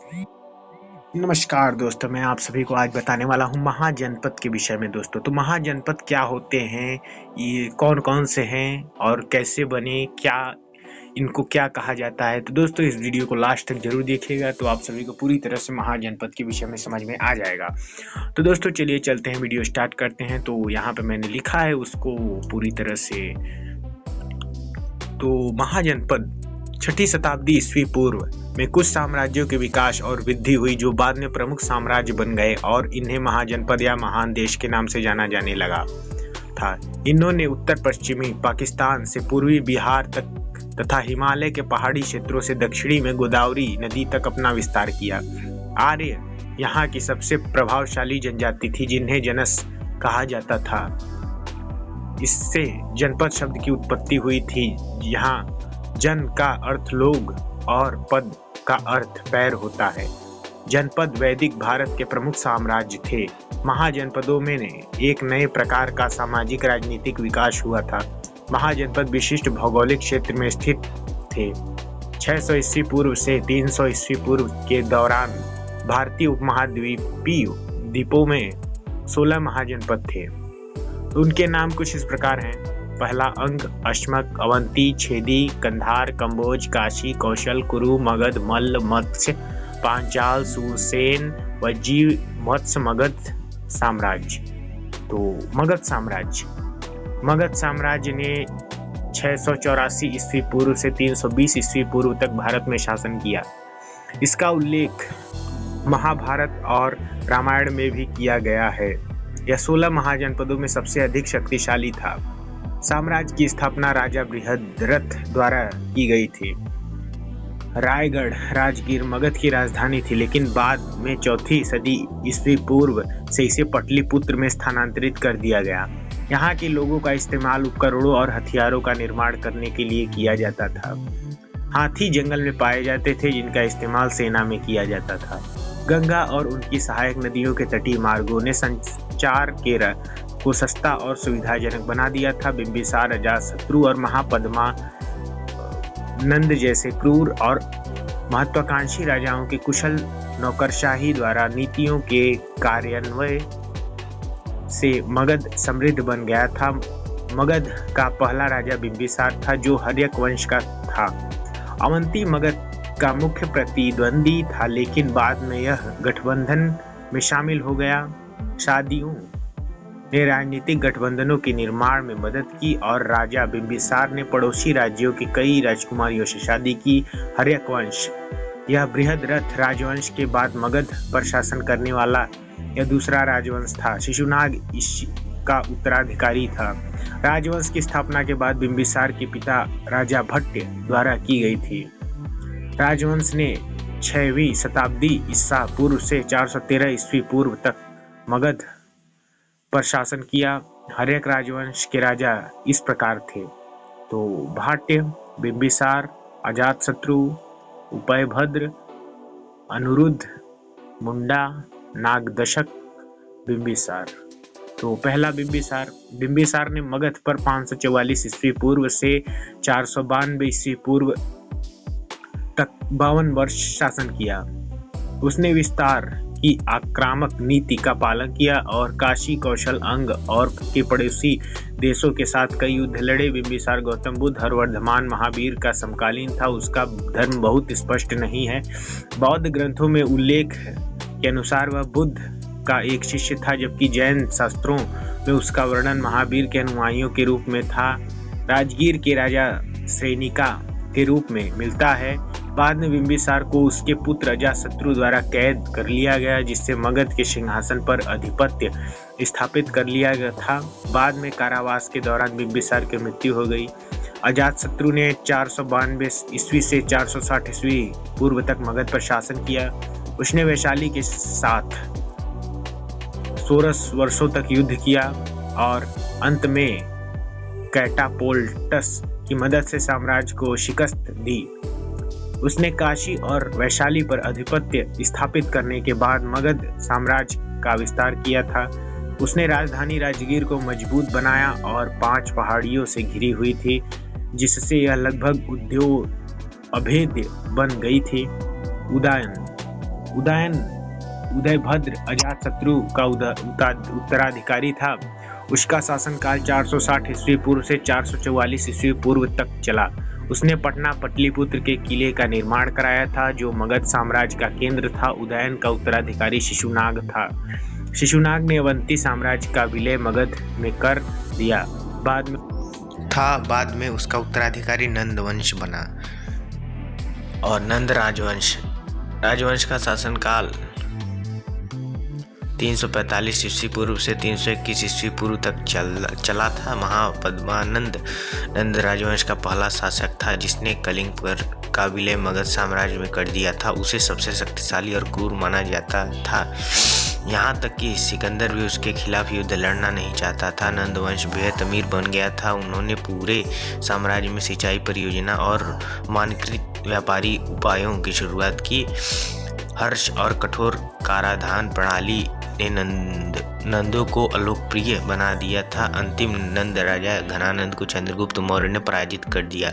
नमस्कार दोस्तों, मैं आप सभी को आज बताने वाला हूँ महाजनपद के विषय में दोस्तों। तो महाजनपद क्या होते हैं, ये कौन-कौन से हैं और कैसे बने, क्या इनको क्या कहा जाता है। तो दोस्तों इस वीडियो को लास्ट तक ज़रूर देखिएगा, तो आप सभी को पूरी तरह से महाजनपद के विषय में समझ में आ जाएगा। तो दोस्तों चलिए चलते हैं, वीडियो स्टार्ट करते हैं। तो यहाँ पे मैंने लिखा है उसको पूरी तरह से। तो महाजनपद 6ठी शताब्दी ईस्वी पूर्व में कुछ साम्राज्यों के विकास और वृद्धि हुई जो बाद में प्रमुख साम्राज्य बन गए और इन्हें महाजनपद या महान देश के नाम से जाना जाने लगा था। इन्होंने उत्तर पश्चिमी पाकिस्तान से पूर्वी बिहार तक तथा हिमालय के पहाड़ी क्षेत्रों से दक्षिणी में गोदावरी नदी तक अपना विस्तार किया। आर्य यहाँ की सबसे प्रभावशाली जनजाति थी जिन्हें जनस कहा जाता था। इससे जनपद शब्द की उत्पत्ति हुई थी। यहाँ जन का अर्थ लोग और पद का अर्थ पैर होता है। जनपद वैदिक भारत के प्रमुख साम्राज्य थे। महाजनपदों में एक नए प्रकार का सामाजिक राजनीतिक विकास हुआ था। महाजनपद विशिष्ट भौगोलिक क्षेत्र में स्थित थे। 600 ईस्वी पूर्व से 300 ईस्वी पूर्व के दौरान भारतीय उपमहाद्वीपीय द्वीपों में 16 महाजनपद थे। तो उनके नाम कुछ इस प्रकार हैं। पहला अंग अश्मक, अवंती, छेदी, कंधार, कंबोज, काशी, कौशल, कुरु, मगध, मल्ल, मत्स्य, पांचाल, सूरसेन, वज्जी, मत्स्य, मगध साम्राज्य। तो मगध साम्राज्य ने 684 ईस्वी पूर्व से 320 ईस्वी पूर्व तक भारत में शासन किया। इसका उल्लेख महाभारत और रामायण में भी किया गया है। यह 16 महाजनपदों में सबसे अधिक शक्तिशाली था। साम्राज्य की स्थापना राजा बृहद्रथ द्वारा की गई थी। रायगढ़ राजगीर मगध की राजधानी थी, लेकिन बाद में 4ठी सदी ईस्वी पूर्व से इसे पटलिपुत्र में स्थानांतरित कर दिया गया। यहाँ के लोगों का इस्तेमाल उपकरणों और हथियारों का निर्माण करने के लिए किया जाता था। हाथी जंगल में पाए जाते थे जिनका इस्तेमाल सेना में किया जाता था। गंगा और उनकी सहायक नदियों के तटीय मार्गों ने संचार के को सस्ता और सुविधाजनक बना दिया था। बिंबिसार, अजातशत्रु और महापद्मा नंद जैसे क्रूर और महत्वाकांक्षी राजाओं की कुशल नौकरशाही द्वारा नीतियों के कार्यान्वयन से मगध समृद्ध बन गया था। मगध का पहला राजा बिंबिसार था जो हर्यक वंश का था। अवंती मगध का मुख्य प्रतिद्वंदी था, लेकिन बाद में यह गठबंधन में शामिल हो गया। शादियों ने राजनीतिक गठबंधनों के निर्माण में मदद की और राजा बिंबिसार ने पड़ोसी राज्यों की कई राजकुमारियों से शादी की। हर्यक वंश यह बृहद्रथ राजवंश के बाद मगध पर शासन करने वाला यह दूसरा राजवंश था। शिशुनाग इसका उत्तराधिकारी था। राजवंश की स्थापना के बाद बिंबिसार के पिता राजा भट्ट द्वारा की गई थी। राजवंश ने 6वीं शताब्दी ईसा पूर्व से 413 ईस्वी पूर्व तक मगध पर शासन किया। हर्यक राजवंश के राजा इस प्रकार थे। तो भाट्य, बिंबिसार, अजातशत्रु, उपयभद्र, अनुरुद्ध, मुंडा, नागदशक, बिंबिसार। तो पहला बिंबिसार ने मगध पर 544 ईस्वी पूर्व से 492 ईस्वी पूर्व तक 52 वर्ष शासन किया। उसने विस्तार की आक्रामक नीति का पालन किया और काशी, कौशल, अंग और के पड़ोसी देशों के साथ कई युद्ध लड़े। बिंबिसार गौतम बुद्ध और वर्धमान महावीर का समकालीन था। उसका धर्म बहुत स्पष्ट नहीं है। बौद्ध ग्रंथों में उल्लेख के अनुसार वह बुद्ध का एक शिष्य था, जबकि जैन शास्त्रों में उसका वर्णन महावीर के अनुयायियों के रूप में था। राजगीर के राजा श्रेनिका के रूप में मिलता है। बाद में बिंबिसार को उसके पुत्र अजातशत्रु द्वारा कैद कर लिया गया, जिससे मगध के सिंहासन पर अधिपत्य स्थापित कर लिया गया था। बाद में कारावास के दौरान बिंबिसार की मृत्यु हो गई। अजातशत्रु ने 492 ईस्वी से 460 ईस्वी पूर्व तक मगध पर शासन किया। उसने वैशाली के साथ 16 वर्षों तक युद्ध किया और अंत में कैटापोल्टस की मदद से साम्राज्य को शिकस्त दी। उसने काशी और वैशाली पर आधिपत्य स्थापित करने के बाद मगध साम्राज्य का विस्तार किया था। उसने राजधानी राजगीर को मजबूत बनाया और 5 पहाड़ियों से घिरी हुई थी, जिससे यह लगभग उद्योग अभेद्य बन गई थी। उदयन उदयभद्र अजातशत्रु का उत्तराधिकारी था। उसका शासनकाल 460 ईस्वी पूर्व से 444 ईस्वी पूर्व तक चला। उसने पटना पाटलिपुत्र के किले का निर्माण कराया था, जो मगध साम्राज्य का केंद्र था। उदयन का उत्तराधिकारी शिशुनाग था। शिशुनाग ने अवंती साम्राज्य का विलय मगध में कर दिया। बाद में उसका उत्तराधिकारी नंद वंश बना और नंद राजवंश का शासनकाल 345 ईस्वी पूर्व से 321 ईस्वी पूर्व तक चला था। महापद्मानंद नंद राजवंश का पहला शासक था, जिसने कलिंग का विलय मगध साम्राज्य में कर दिया था। उसे सबसे शक्तिशाली और क्रूर माना जाता था, यहाँ तक कि सिकंदर भी उसके खिलाफ युद्ध लड़ना नहीं चाहता था। नंद वंश बेहद अमीर बन गया था। उन्होंने पूरे साम्राज्य में सिंचाई परियोजना और मानकीकृत व्यापारी उपायों की शुरुआत की। हर्ष और कठोर कराधान प्रणाली ने नंदों को अलोकप्रिय बना दिया था। अंतिम नंद राजा घनानंद को चंद्रगुप्त मौर्य ने पराजित कर दिया।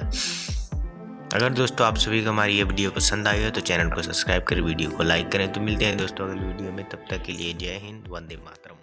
अगर दोस्तों आप सभी को हमारी ये वीडियो पसंद आई हो तो चैनल को सब्सक्राइब कर वीडियो को लाइक करें। तो मिलते हैं दोस्तों अगली वीडियो में, तब तक के लिए जय हिंद, वंदे मातरम।